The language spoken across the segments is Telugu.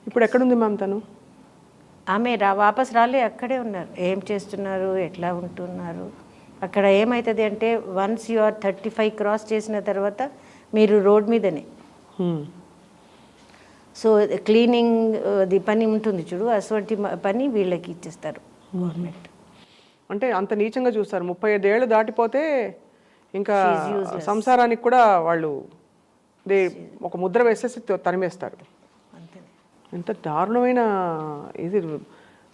ఇప్పుడు ఎక్కడుంది మ్యామ్ తను? ఆమె వాపస్ రాలే, అక్కడే ఉన్నారు. ఏం చేస్తున్నారు, ఎట్లా ఉంటున్నారు? అక్కడ ఏమవుతుంది అంటే వన్స్ యు ఆర్ 35 క్రాస్ చేసిన తర్వాత మీరు రోడ్ మీదనే. సో క్లీనింగ్ ది పని ఉంటుంది చూడు, అటువంటి పని వీళ్ళకి ఇచ్చేస్తారు గవర్నమెంట్. అంటే అంత నీచంగా చూస్తారు. 35 ఏళ్ళు దాటిపోతే ఇంకా సంసారానికి కూడా వాళ్ళు ఒక ముద్ర వేసేసి తరిమేస్తారు. ఎంత దారుణమైన ఇది!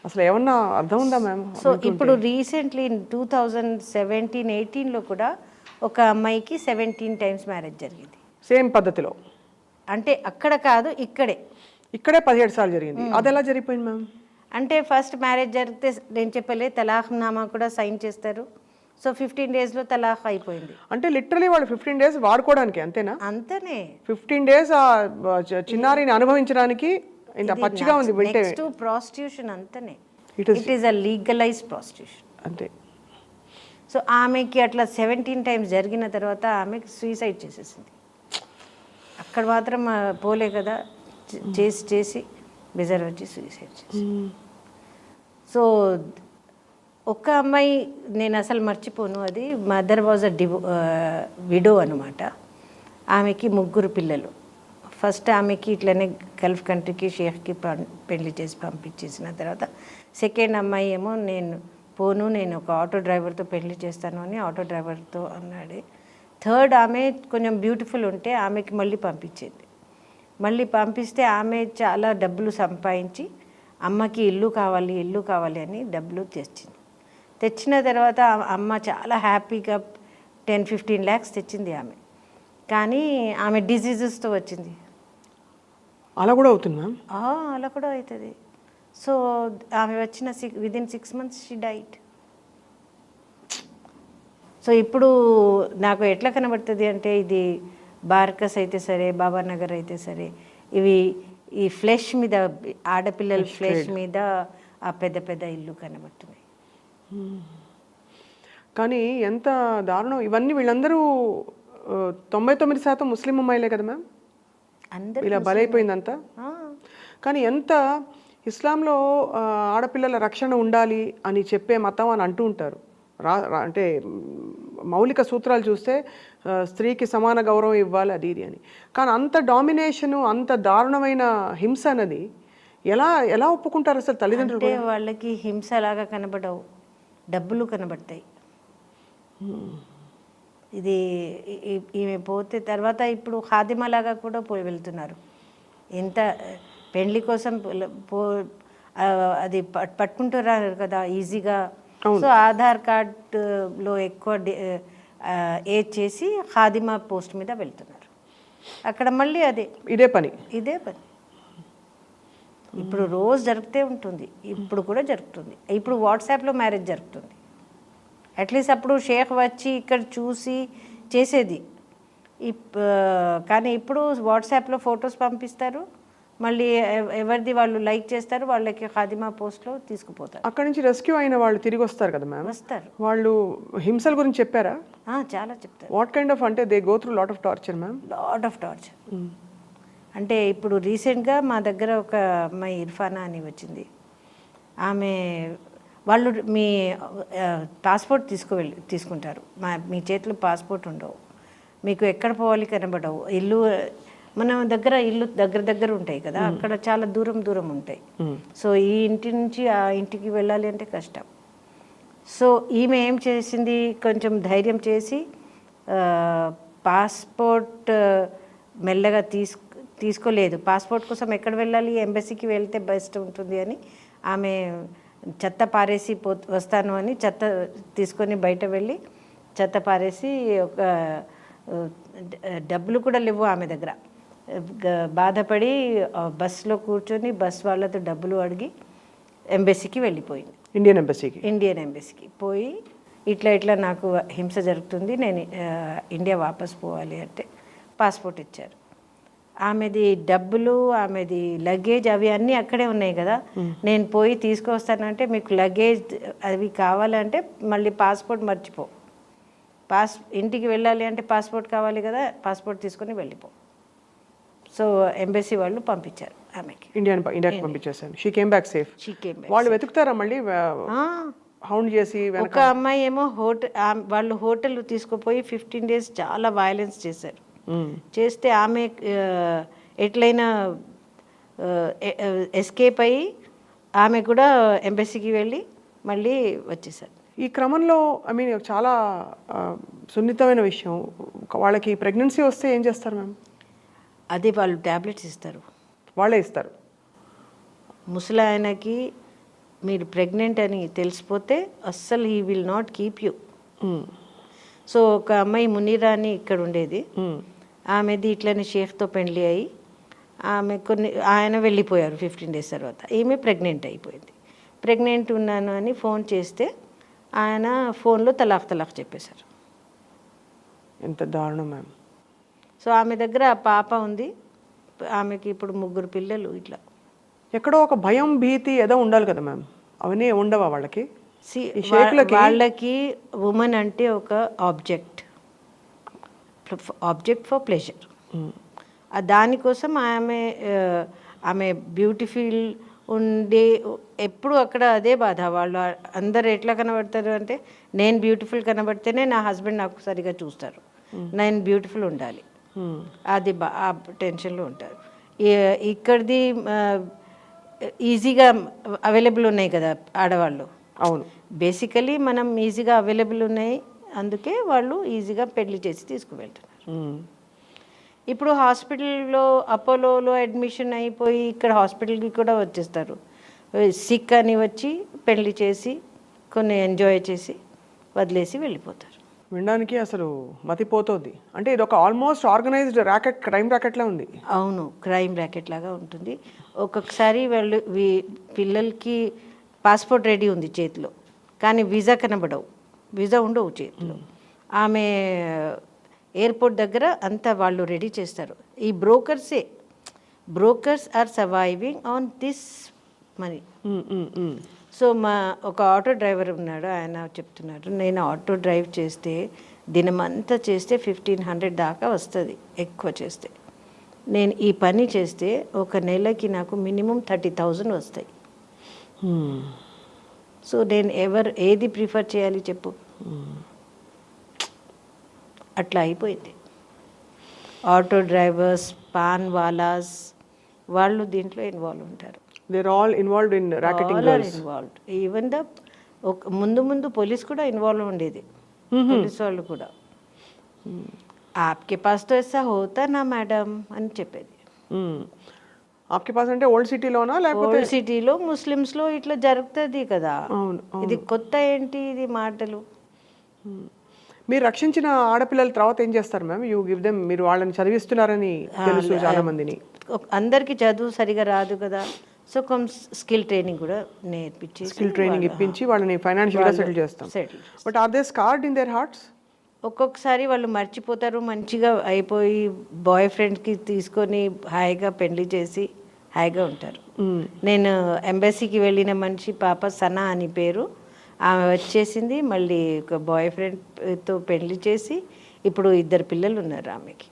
అసలు ఏమన్నా అర్థం ఉందా మ్యామ్? సో ఇప్పుడు రీసెంట్లీ 2017-18లో కూడా ఒక అమ్మాయికి 17 టైమ్స్ మ్యారేజ్ జరిగింది సేమ్ పద్ధతిలో. అంటే అక్కడ కాదు, ఇక్కడే 17 సార్లు జరిగింది. అది ఎలా జరిగిపోయింది మ్యామ్? అంటే ఫస్ట్ మ్యారేజ్ జరిగితే నేను చెప్పలే తలాఖ్ నామా కూడా సైన్ చేస్తారు. సో 15 డేస్లో తలాఖ్ అయిపోయింది. అంటే లిటరలీ వాళ్ళు 15 డేస్ వాడుకోవడానికి అంతేనా? అంతనే 15 డేస్ ఆ చిన్నారిని అనుభవించడానికి ఇంత పచ్చిగా ఉంది. నెక్స్ట్ ప్రాస్టిట్యూషన్ అంతనే. It is a legalised prostitution అంతే. సో ఆమెకి అట్లా 17 టైమ్స్ జరిగిన తర్వాత ఆమెకి సూసైడ్ చేసేసింది. అక్కడ మాత్రం పోలే కదా, చేసి బెజర్ వచ్చి సూసైడ్ చేసి. సో ఒక్క అమ్మాయి నేను అసలు మర్చిపోను, అది మదర్ వాజ్ అ విడో అనమాట. ఆమెకి 3 పిల్లలు. ఫస్ట్ ఆమెకి ఇట్లనే గల్ఫ్ కంట్రీకి షేఖ్కి పెళ్లి చేసి పంపించేసిన తర్వాత సెకండ్ అమ్మాయి ఏమో నేను పోను, నేను ఒక ఆటో డ్రైవర్తో పెళ్లి చేస్తాను అని ఆటో డ్రైవర్తో అన్నాడు. థర్డ్ ఆమె కొంచెం బ్యూటిఫుల్ ఉంటే ఆమెకి మళ్ళీ పంపించింది. మళ్ళీ పంపిస్తే ఆమె చాలా డబ్బులు సంపాదించి అమ్మకి ఇల్లు కావాలి అని డబ్బులు తెచ్చిన తర్వాత అమ్మ చాలా హ్యాపీగా 10-15 lakhs తెచ్చింది ఆమె. కానీ ఆమె డిసీజెస్తో వచ్చింది. అలా కూడా అవుతుంది మ్యామ్? అలా కూడా అవుతుంది. సో ఆమె వచ్చిన within 6 months she diet. So ఇప్పుడు నాకు ఎట్లా కనబడుతుంది అంటే ఇది బార్కస్ అయితే సరే, బాబానగర్ అయితే సరే, ఈ ఫ్లెష్ మీద ఆడపిల్లల ఫ్లెష్ మీద ఆ పెద్ద ఇల్లు కనబడుతున్నాయి. కానీ ఎంత దారుణం ఇవన్నీ! వీళ్ళందరూ 99% ముస్లిం అమ్మాయిలే కదా మ్యామ్? అందరూ ఇలా బలైపోయిందంతా. కానీ ఎంత ఇస్లాంలో ఆడపిల్లల రక్షణ ఉండాలి అని చెప్పే మతం అని అంటూ ఉంటారు. అంటే మౌలిక సూత్రాలు చూస్తే స్త్రీకి సమాన గౌరవం ఇవ్వాలి అది ఇది అని. కానీ అంత డామినేషను, అంత దారుణమైన హింస అన్నది ఎలా ఒప్పుకుంటారు అసలు తల్లిదండ్రులు? అంటే వాళ్ళకి హింస లాగా కనబడవు, డబ్బులు కనబడతాయి. ఇది ఈమె పోతే తర్వాత ఇప్పుడు ఖాదిమలాగా కూడా పోయి వెళ్తున్నారు. ఎంత పెళ్లి కోసం అది పట్టుకుంటున్నారు కదా ఈజీగా. సో ఆధార్ కార్డులో ఎక్కువ ఏజ్ చేసి ఖాదిమా పోస్ట్ మీద వెళ్తున్నారు. అక్కడ మళ్ళీ ఇదే పని. ఇప్పుడు రోజు జరుగుతూ ఉంటుంది, ఇప్పుడు కూడా జరుగుతుంది. ఇప్పుడు వాట్సాప్లో మ్యారేజ్ జరుగుతుంది. అట్లీస్ట్ అప్పుడు షేక్ వచ్చి ఇక్కడ చూసి చేసేది. కానీ ఇప్పుడు వాట్సాప్లో ఫొటోస్ పంపిస్తారు, మళ్ళీ ఎవరిది వాళ్ళు లైక్ చేస్తారు, వాళ్ళకి ఖాదిమా పోస్ట్లో తీసుకుపోతారు. అక్కడ నుంచి రెస్క్యూ అయిన వాళ్ళు తిరిగి వస్తారు కదా మ్యామ్? వస్తారు. వాళ్ళు హింసల గురించి చెప్పారా? చాలా చెప్తారు. వాట్ కైండ్ ఆఫ్ అంటే they go through lot of torture ma'am? Lot of torture. అంటే ఇప్పుడు రీసెంట్గా మా దగ్గర ఒక అమ్మాయి ఇర్ఫానా అని వచ్చింది. వాళ్ళు మీ పాస్పోర్ట్ తీసుకుంటారు. మీ చేతిలో పాస్పోర్ట్ ఉండవు, మీకు ఎక్కడ పోవాలి కనబడవు. ఇల్లు మన దగ్గర దగ్గర ఉంటాయి కదా, అక్కడ చాలా దూరం ఉంటాయి. సో ఈ ఇంటి నుంచి ఆ ఇంటికి వెళ్ళాలి అంటే కష్టం. సో ఈమె ఏం చేసింది, కొంచెం ధైర్యం చేసి పాస్పోర్ట్ మెల్లగా తీసుకోలేదు. పాస్పోర్ట్ కోసం ఎక్కడ వెళ్ళాలి, ఎంబసీకి వెళ్తే బెస్ట్ ఉంటుంది అని ఆమె చెత్త పారేసి వస్తాను అని చెత్త తీసుకొని బయట వెళ్ళి చెత్త పారేసి ఒక డబ్బులు కూడా లేవు ఆమె దగ్గర. బాధపడి బస్సులో కూర్చొని బస్ వాళ్ళతో డబ్బులు అడిగి ఎంబసీకి వెళ్ళిపోయింది. ఇండియన్ ఎంబసీకి పోయి ఇట్లా నాకు హింస జరుగుతుంది, నేను ఇండియా వాపస్ పోవాలి అంటే పాస్పోర్ట్ ఇచ్చారు. ఆమెది డబ్బులు, ఆమెది లగేజ్ అవి అన్నీ అక్కడే ఉన్నాయి కదా. నేను పోయి తీసుకొస్తానంటే మీకు లగేజ్ అవి కావాలంటే మళ్ళీ పాస్పోర్ట్ మర్చిపో, ఇంటికి వెళ్ళాలి అంటే పాస్పోర్ట్ కావాలి కదా, పాస్పోర్ట్ తీసుకొని వెళ్ళిపో. సో ఎంబసీ వాళ్ళు పంపించారు. ఆమెకి. ఇండియాకి పంపించేసాను. She came back safe. She came వాళ్ళు వెతుకుతారా మళ్ళీ హౌండ్ చేసి ఒక అమ్మాయి ఏమో వాళ్ళు హోటల్ తీసుకుపోయి 15 days చాలా వైలెన్స్ చేశారు. చేస్తే ఆమె ఎట్లయినా ఎస్కేప్ అయ్యి ఆమె కూడా ఎంబసీకి వెళ్ళి మళ్ళీ వచ్చేసారు. ఈ క్రమంలో ఐ మీన్ చాలా సున్నితమైన విషయం, వాళ్ళకి ప్రెగ్నెన్సీ వస్తే ఏం చేస్తారు మ్యామ్? అదే వాళ్ళు ట్యాబ్లెట్స్ ఇస్తారు, వాళ్ళే ఇస్తారు. ముసలాయనకి మీరు ప్రెగ్నెంట్ అని తెలిసిపోతే అస్సలు he will not keep you. So ఒక అమ్మాయి మునీరా అని ఇక్కడ ఉండేది, ఆమెది ఇట్లనే షేఖ్తో పెళ్లి అయ్యి ఆమె ఆయన వెళ్ళిపోయారు 15 days తర్వాత. ఈమె ప్రెగ్నెంట్ అయిపోయింది. ప్రెగ్నెంట్ ఉన్నాను అని ఫోన్ చేస్తే ఆయన ఫోన్లో తలాక్ చెప్పేశారు. ఎంత దారుణం మ్యామ్. సో ఆమె దగ్గర ఆ పాప ఉంది, ఆమెకి ఇప్పుడు 3 పిల్లలు. ఇట్లా ఎక్కడో ఒక భయం భీతి ఏదో ఉండాలి కదా మ్యామ్, అవన్నీ ఉండవా వాళ్ళకి? వాళ్ళకి ఉమెన్ అంటే ఒక ఆబ్జెక్ట్ ఫర్ ప్లెజర్. దానికోసం ఆమె బ్యూటిఫుల్ ఉండే ఎప్పుడు అక్కడ అదే బాధ. వాళ్ళు అందరు ఎట్లా కనబడతారు అంటే, నేను బ్యూటిఫుల్ కనబడితేనే నా హస్బెండ్ నాకు సరిగా చూస్తారు, నేను బ్యూటిఫుల్ ఉండాలి, అది ఆ టెన్షన్లో ఉంటారు. ఇక్కడిది ఈజీగా అవైలబుల్ ఉన్నాయి కదా ఆడవాళ్ళు. అవును, బేసికలీ మనం ఈజీగా అవైలబుల్ ఉన్నాయి, అందుకే వాళ్ళు ఈజీగా పెళ్లి చేసి తీసుకువెళ్తున్నారు. ఇప్పుడు హాస్పిటల్లో అపోలోలో అడ్మిషన్ అయిపోయి ఇక్కడ హాస్పిటల్కి కూడా వచ్చేస్తారు. సిక్ అని వచ్చి పెళ్లి చేసి కొన్ని ఎంజాయ్ చేసి వదిలేసి వెళ్ళిపోతారు. వినడానికి అసలు మతిపోతుంది. అంటే ఇది ఒక ఆల్మోస్ట్ ఆర్గనైజ్డ్ ర్యాకెట్, క్రైమ్ ర్యాకెట్లా ఉంది. అవును, క్రైమ్ ర్యాకెట్ లాగా ఉంటుంది. ఒక్కొక్కసారి వాళ్ళు పిల్లలకి పాస్పోర్ట్ రెడీ ఉంది చేతిలో, కానీ వీసా కనబడవు, వీసా ఉండవు చేతిలో. ఆమె ఎయిర్పోర్ట్ దగ్గర అంతా వాళ్ళు రెడీ చేస్తారు. ఈ brokers are surviving on this money. So ఒక ఆటో డ్రైవర్ ఉన్నాడు, ఆయన చెప్తున్నారు, నేను ఆటో డ్రైవ్ చేస్తే దినమంతా చేస్తే 1500 దాకా వస్తుంది ఎక్కువ చేస్తే. నేను ఈ పని చేస్తే ఒక నెలకి నాకు మినిమం 30,000 వస్తాయి. సో నేను ఏది ప్రిఫర్ చేయాలి చెప్పు? అట్లా అయిపోయింది. ఆటో డ్రైవర్స్, పాన్ వాలాస్ వాళ్ళు దీంట్లో ఇన్వాల్వ్ ఉంటారు. They're all involved in racketing girls. Involved. Even ముందు పోలీస్ కూడా ఇన్వాల్వ్ ఉండేది. పోలీస్ వాళ్ళు కూడా ఆప్కే పాస్ తో ఐసా హోతా నా మేడం అని చెప్పేది. ఆప్కే పాస్ అంటే ఓల్డ్ సిటీలోనా లేకపోతే ఓల్డ్ సిటీలో ముస్లిమ్స్లో ఇట్లా జరుగుతుంది కదా. అవును, ఇది కొత్త ఏంటి ఇది మాటలు. మీరు రక్షించిన ఆడపిల్లల తర్వాత ఏం చేస్తారు మ్యామ్? యూ గివ్ దెమ్, మీరు వాళ్ళని చదివిస్తున్నారని తెలుసు చాలా మందిని. అందరికీ చదువు సరిగా రాదు కదా, సో స్కిల్ ట్రైనింగ్ కూడా నేర్పించి ఇప్పించి వాళ్ళని ఫైనాన్షియల్గా సెటిల్ చేస్తాం. But are they scared in their hearts? ఒక్కొక్కసారి వాళ్ళు మర్చిపోతారు, మంచిగా అయిపోయి బాయ్ ఫ్రెండ్కి తీసుకొని హాయిగా పెళ్లి చేసి హాయిగా ఉంటారు. నేను ఎంబసీకి వెళ్ళిన మనిషి పాప సనా అని పేరు, ఆమె వచ్చేసింది, మళ్ళీ ఒక బాయ్ ఫ్రెండ్తో పెళ్లి చేసి ఇప్పుడు 2 పిల్లలు ఉన్నారు ఆమెకి.